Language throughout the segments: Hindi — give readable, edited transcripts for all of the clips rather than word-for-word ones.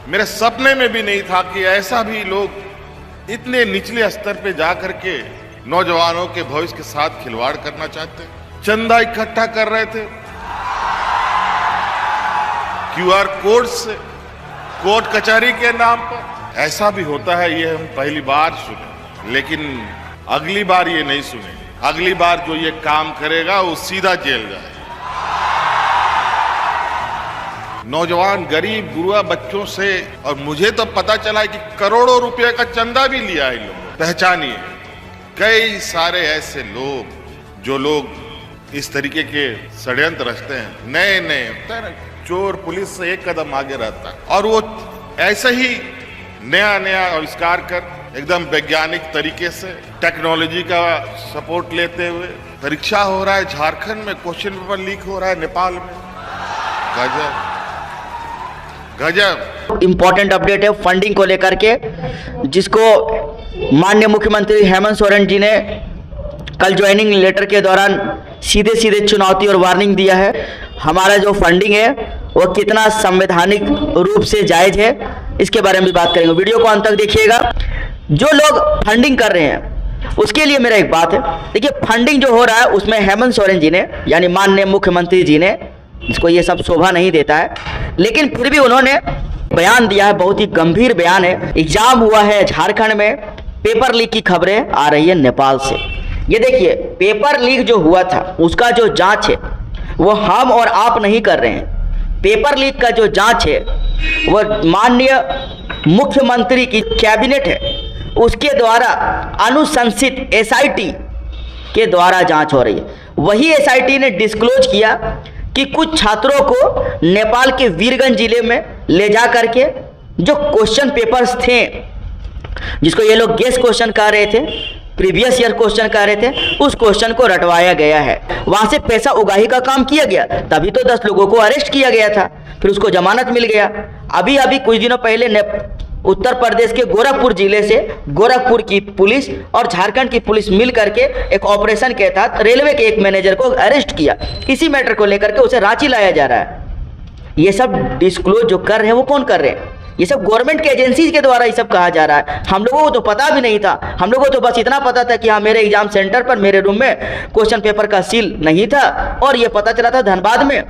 मेरे सपने में भी नहीं था कि ऐसा भी लोग इतने निचले स्तर पे जा करके नौजवानों के भविष्य के साथ खिलवाड़ करना चाहते हैं। चंदा इकट्ठा कर रहे थे QR कोड से, कोर्ट कचहरी के नाम पर। ऐसा भी होता है, ये हम पहली बार सुने, लेकिन अगली बार ये नहीं सुने। अगली बार जो ये काम करेगा वो सीधा जेल जाए। नौजवान गरीब गुरुआ बच्चों से, और मुझे तो पता चला है कि करोड़ों रुपए का चंदा भी लिया है इन लोगों ने। पहचानिए कई सारे ऐसे लोग जो लोग इस तरीके के षड्यंत्र रचते हैं। नए नए चोर पुलिस से एक कदम आगे रहता है, और वो ऐसे ही नया नया आविष्कार कर एकदम वैज्ञानिक तरीके से टेक्नोलॉजी का सपोर्ट लेते हुए परीक्षा हो रहा है। झारखंड में क्वेश्चन पेपर लीक हो रहा है, नेपाल में। गजब गजब। इंपॉर्टेंट अपडेट है फंडिंग को लेकर के, जिसको माननीय मुख्यमंत्री हेमंत सोरेन जी ने कल ज्वाइनिंग लेटर के दौरान सीधे सीधे चुनौती और वार्निंग दिया है। हमारा जो फंडिंग है वो कितना संवैधानिक रूप से जायज है, इसके बारे में भी बात करेंगे। वीडियो को अंत तक देखिएगा। जो लोग फंडिंग कर रहे हैं उसके लिए मेरा एक बात है, देखिए फंडिंग जो हो रहा है उसमें हेमंत सोरेन जी ने, यानी माननीय मुख्यमंत्री जी ने, जिसको ये सब शोभा नहीं देता है, लेकिन फिर भी उन्होंने बयान दिया है, बहुत ही गंभीर बयान है। एग्जाम हुआ है झारखंड में, पेपर लीक की खबरें आ रही है नेपाल से। ये देखिए, पेपर लीक जो हुआ था उसका जो जांच है वो हम और आप नहीं कर रहे हैं। पेपर लीक का जो जांच है वो माननीय मुख्यमंत्री की कैबिनेट है, उसके द्वारा अनुशंसित SIT के द्वारा जांच हो रही है। वही SIT ने डिस्क्लोज किया कि कुछ छात्रों को नेपाल के वीरगंज जिले में ले जा करके जो क्वेश्चन पेपर्स थे, जिसको ये लोग गेस क्वेश्चन कह रहे थे, प्रीवियस ईयर क्वेश्चन कह रहे थे, उस क्वेश्चन को रटवाया गया है। वहां से पैसा उगाही का काम किया गया, तभी तो 10 लोगों को अरेस्ट किया गया था, फिर उसको जमानत मिल गया। अभी कुछ दिनों पहले उत्तर प्रदेश के गोरखपुर जिले से गोरखपुर की पुलिस और झारखंड की पुलिस मिल करके एक ऑपरेशन के तहत रेलवे के एक मैनेजर को अरेस्ट किया। इसी मैटर को लेकर के उसे रांची लाया जा रहा है। ये सब डिस्क्लोज जो कर रहे हैं वो कौन कर रहे हैं? ये सब गवर्नमेंट के एजेंसीज के द्वारा ये सब कहा जा रहा है। हम लोगों को तो पता भी नहीं था। हम लोगों को तो बस इतना पता था कि हाँ, मेरे एग्जाम सेंटर पर मेरे रूम में क्वेश्चन पेपर का सील नहीं था, और ये पता चला था धनबाद में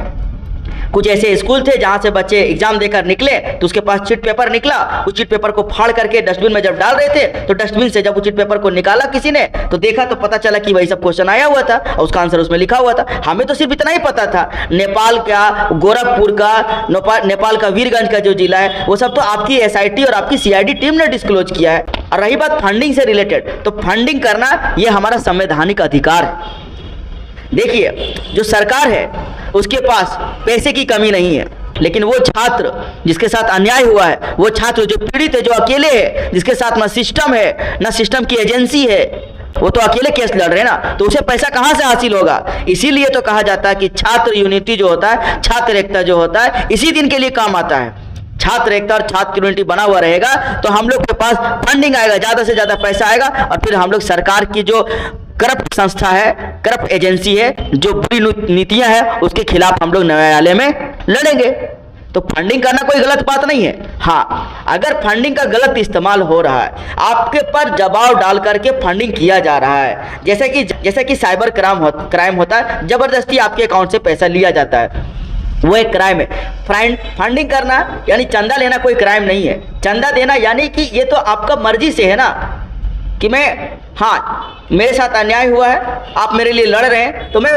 कुछ ऐसे स्कूल थे जहां से बच्चे एग्जाम देकर निकले तो उसके पास चिट पेपर निकला। उस चिट पेपर को फाड़ करके डस्टबिन में जब डाल रहे थे तो डस्टबिन से जब उस चिट पेपर को निकाला किसी ने तो देखा तो पता चला कि वही सब क्वेश्चन आया हुआ था और उसका आंसर उसमें लिखा हुआ था। हमें तो सिर्फ इतना ही पता था। नेपाल का, गोरखपुर का, नेपाल का वीरगंज का जो जिला है वो सब तो आपकी SIT और आपकी CID टीम ने डिस्क्लोज किया है। और रही बात फंडिंग से रिलेटेड, तो फंडिंग करना ये हमारा संवैधानिक अधिकार है। देखिए, जो सरकार है उसके पास पैसे की कमी नहीं है, लेकिन वो छात्र जिसके साथ अन्याय हुआ है, वो छात्र जो पीड़ित है, जो अकेले है, जिसके साथ ना सिस्टम है ना सिस्टम की एजेंसी है, वो तो अकेले केस लड़ रहे हैं ना, तो उसे पैसा कहां से हासिल होगा? इसीलिए तो कहा जाता है कि छात्र यूनिटी जो होता है, छात्र एकता जो होता है, इसी दिन के लिए काम आता है। छात्र एकता और छात्र यूनिटी बना हुआ रहेगा तो हम लोग के पास फंडिंग आएगा, ज्यादा से ज्यादा पैसा आएगा, और फिर हम लोग सरकार की जो करप्ट संस्था है, करप्ट एजेंसी है, जो बुरी नीतियां हैं, उसके खिलाफ हम लोग न्यायालय में लड़ेंगे। तो फंडिंग करना कोई गलत बात नहीं है। हाँ, अगर फंडिंग का गलत इस्तेमाल हो रहा है, आपके पर दबाव डाल करके फंडिंग किया जा रहा है, जैसे कि साइबर क्राइम होता है, जबरदस्ती आपके अकाउंट से पैसा लिया जाता है, वो एक क्राइम है। फंडिंग करना यानी चंदा लेना कोई क्राइम नहीं है। चंदा देना यानी कि ये तो आपका मर्जी से है ना, कि मैं, हाँ, मेरे साथ अन्याय हुआ है, आप मेरे लिए लड़ रहे हैं, तो मैं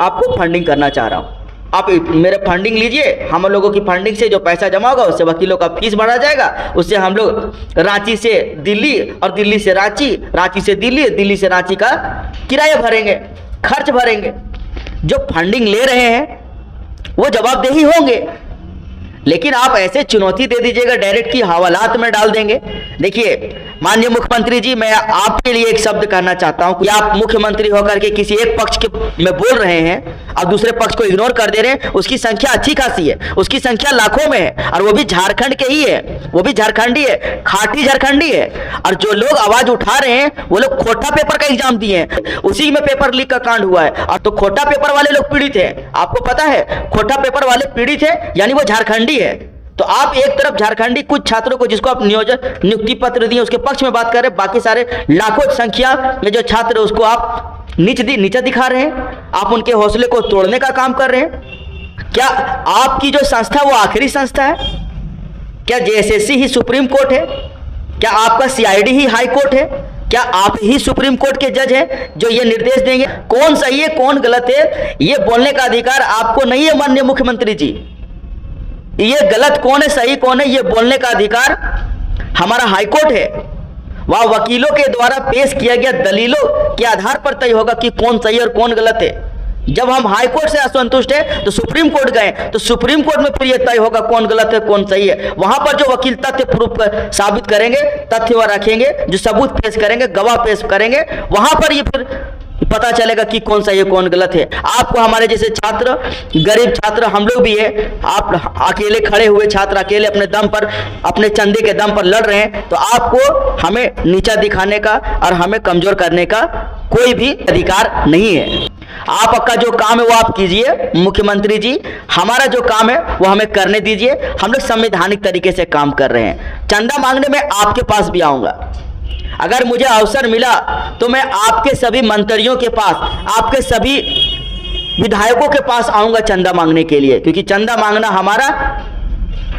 आपको फंडिंग करना चाह रहा हूँ, आप मेरे फंडिंग लीजिए। हम लोगों की फंडिंग से जो पैसा जमा होगा उससे वकीलों का फीस बढ़ा जाएगा, उससे हम लोग रांची से दिल्ली और दिल्ली से रांची, रांची से दिल्ली, दिल्ली से रांची का किराया भरेंगे, खर्च भरेंगे। जो फंडिंग ले रहे हैं वो जवाबदेही होंगे, लेकिन आप ऐसे चुनौती दे दीजिएगा, डायरेक्ट की हवालात में डाल देंगे। देखिए माननीय मुख्यमंत्री जी, मैं आपके लिए एक शब्द कहना चाहता हूं कि आप मुख्यमंत्री होकर के किसी एक पक्ष के में बोल रहे हैं और दूसरे पक्ष को इग्नोर कर दे रहे हैं। उसकी संख्या अच्छी खासी है, उसकी संख्या लाखों में है, और वो भी झारखंड के ही है, वो भी झारखंडी है, खाटी झारखंडी है। और जो लोग आवाज उठा रहे हैं वो लोग खोटा पेपर का एग्जाम दिए हैं, उसी में पेपर लीक का कांड हुआ है, और तो खोटा पेपर वाले लोग पीड़ित है। आपको पता है खोटा पेपर वाले पीड़ित है, यानी वो झारखंडी है। तो आप एक तरफ झारखंडी कुछ छात्रों को जिसको आप नियुक्ति पत्र दिए उसके पक्ष में बात कर रहे हैं, बाकी सारे लाखों संख्या में जो छात्र है उसको आप नीचा दिखा रहे हैं, आप उनके हौसले को तोड़ने का काम कर रहे हैं। क्या आपकी जो संस्था वो आखिरी संस्था है? क्या जेएसएससी ही सुप्रीम कोर्ट है? क्या आपका सीआईडी ही हाई कोर्ट है? क्या आप ही सुप्रीम कोर्ट के जज हैं जो ये निर्देश देंगे कौन सही है कौन गलत है? ये बोलने का अधिकार आपको नहीं है माननीय मुख्यमंत्री जी। ये गलत कौन है सही कौन है ये बोलने का अधिकार हमारा हाईकोर्ट है। वह वकीलों के द्वारा पेश किया गया दलीलों के आधार पर तय होगा कि कौन सही और कौन गलत है। जब हम हाई कोर्ट से असंतुष्ट है तो सुप्रीम कोर्ट गए, तो सुप्रीम कोर्ट में फिर यह तय होगा कौन गलत है कौन सही है। वहां पर जो वकील तथ्य प्रूफ साबित करेंगे, तथ्य वह रखेंगे, जो सबूत पेश करेंगे, गवाह पेश करेंगे, वहां पर ये फिर पता चलेगा कि कौन सही है कौन गलत है। आपको हमारे जैसे छात्र, गरीब छात्र हम लोग भी है, आप अकेले खड़े हुए छात्र अकेले अपने दम पर, अपने चंदे के दम पर लड़ रहे हैं, तो आपको हमें नीचा दिखाने का और हमें कमजोर करने का कोई भी अधिकार नहीं है। आपका जो काम है वो आप कीजिए मुख्यमंत्री जी, हमारा जो काम है वो हमें करने दीजिए। हम लोग संवैधानिक तरीके से काम कर रहे हैं। चंदा मांगने में आपके पास भी आऊंगा, अगर मुझे अवसर मिला तो मैं आपके सभी मंत्रियों के पास, आपके सभी विधायकों के पास आऊंगा चंदा मांगने के लिए, क्योंकि चंदा मांगना हमारा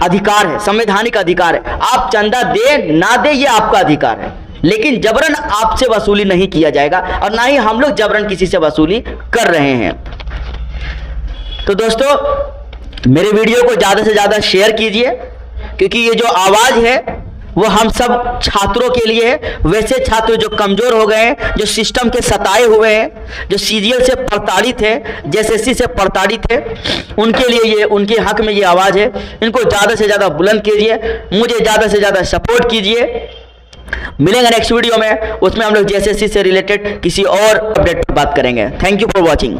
अधिकार है, संवैधानिक अधिकार है। आप चंदा दे ना दे ये आपका अधिकार है, लेकिन जबरन आपसे वसूली नहीं किया जाएगा और ना ही हम लोग जबरन किसी से वसूली कर रहे हैं। तो दोस्तों मेरे वीडियो को ज्यादा से ज्यादा शेयर कीजिए, क्योंकि ये जो आवाज है वो हम सब छात्रों के लिए है। वैसे छात्र जो कमजोर हो गए हैं, जो सिस्टम के सताए हुए हैं, जो सीजीएल से प्रताड़ित है, जेएसएससी से प्रताड़ित है, उनके लिए ये, उनके हक में ये आवाज है। इनको ज्यादा से ज्यादा बुलंद कीजिए, मुझे ज्यादा से ज्यादा सपोर्ट कीजिए। मिलेंगे नेक्स्ट वीडियो में, उसमें हम लोग जेएसएससी से रिलेटेड किसी और अपडेट पर बात करेंगे। Thank you for watching.